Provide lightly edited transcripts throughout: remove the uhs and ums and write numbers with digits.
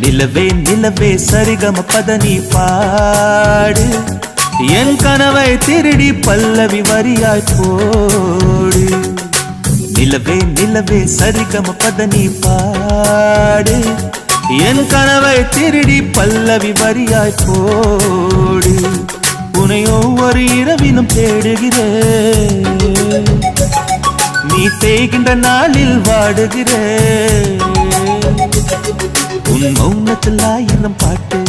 நிலவே நிலவே சரிகம பதனி பாடு என் கனவை திருடி பல்லவி வரியாய் போடு. நிலவே நிலவே சரிகம பதனி பாடு என் கனவை திருடி பல்லவி வரியாய் போடு. உன்னை ஒவ்வொரு இரவிலும் தேடுகிறேன், நீ தேய்கின்ற நாளில் வாடுகிறேன். உன் மௌனத்தில் ஆயிரம் பாட்டு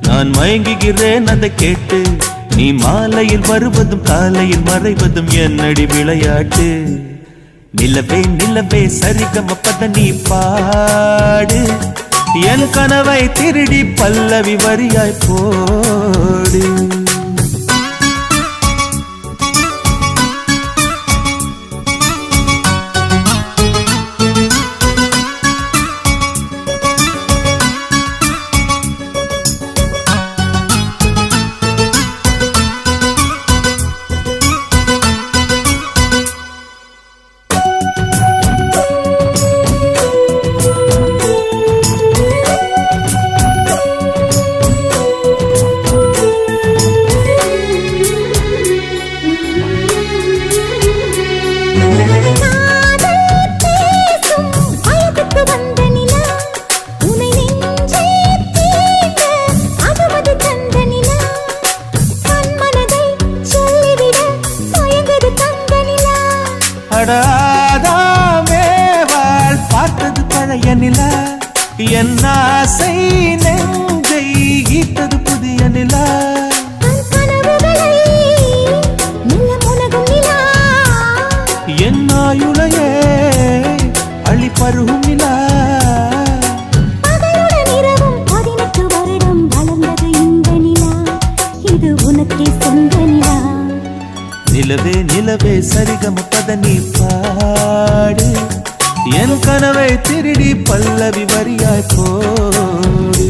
நான் மயங்குகிறேன் அதை கேட்டு. நீ மாலையில் வருவதும் காலையில் மறைவதும் என்னடி விளையாட்டு. நிலவே நிலவே சரிகம பதனி பாடு என் கனவை திருடி பல்லவி வரியாய் போடு. அடாதாமேவாள் பார்த்தது பழைய நிலா, என் ஆசை நெஞ்சை ஈட்டது புதிய நிலா. என் ஆயுளையே அழி பருகும் நிலா. நிலவே நிலவே சரிகம பதனி பாடு என் கனவை திருடி பல்லவி வரியாய் போடு.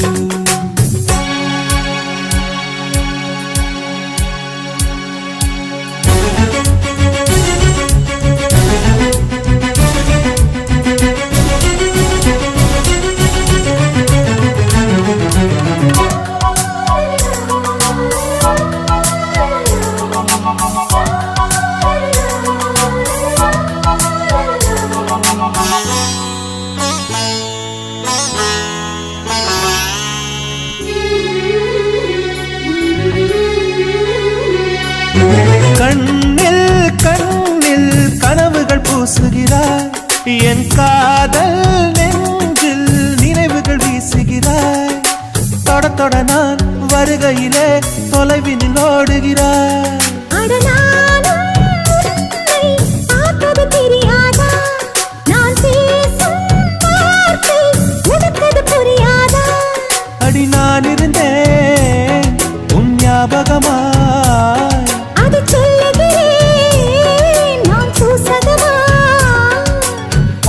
கண்ணில் கண்ணில் கனவுகள் பூசுகிறாய், என் காதல் நெஞ்சில் நினைவுகள் வீசுகிறாய். தொட தொட நான் வருகையிலே தொலைவினில் ஓடுகிறாய். அடி நான் இருந்தேன் உன் ஞாபகமா,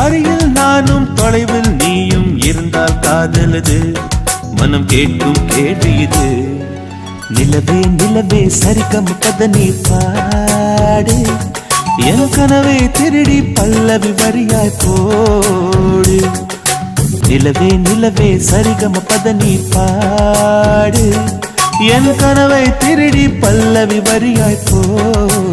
அருகில் நானும் தொலைவில் நீயும் இருந்தால் காதலது மனம் கேட்கும் கேள்வி இது. நிலவே நிலவே சரிகம பதனி பாடு என் கனவை திருடி பல்லவி வரியாய் போடு. நிலவே நிலவே சரிகம பதனி பாடு என் கனவை திருடி பல்லவி வரியாய் போடு.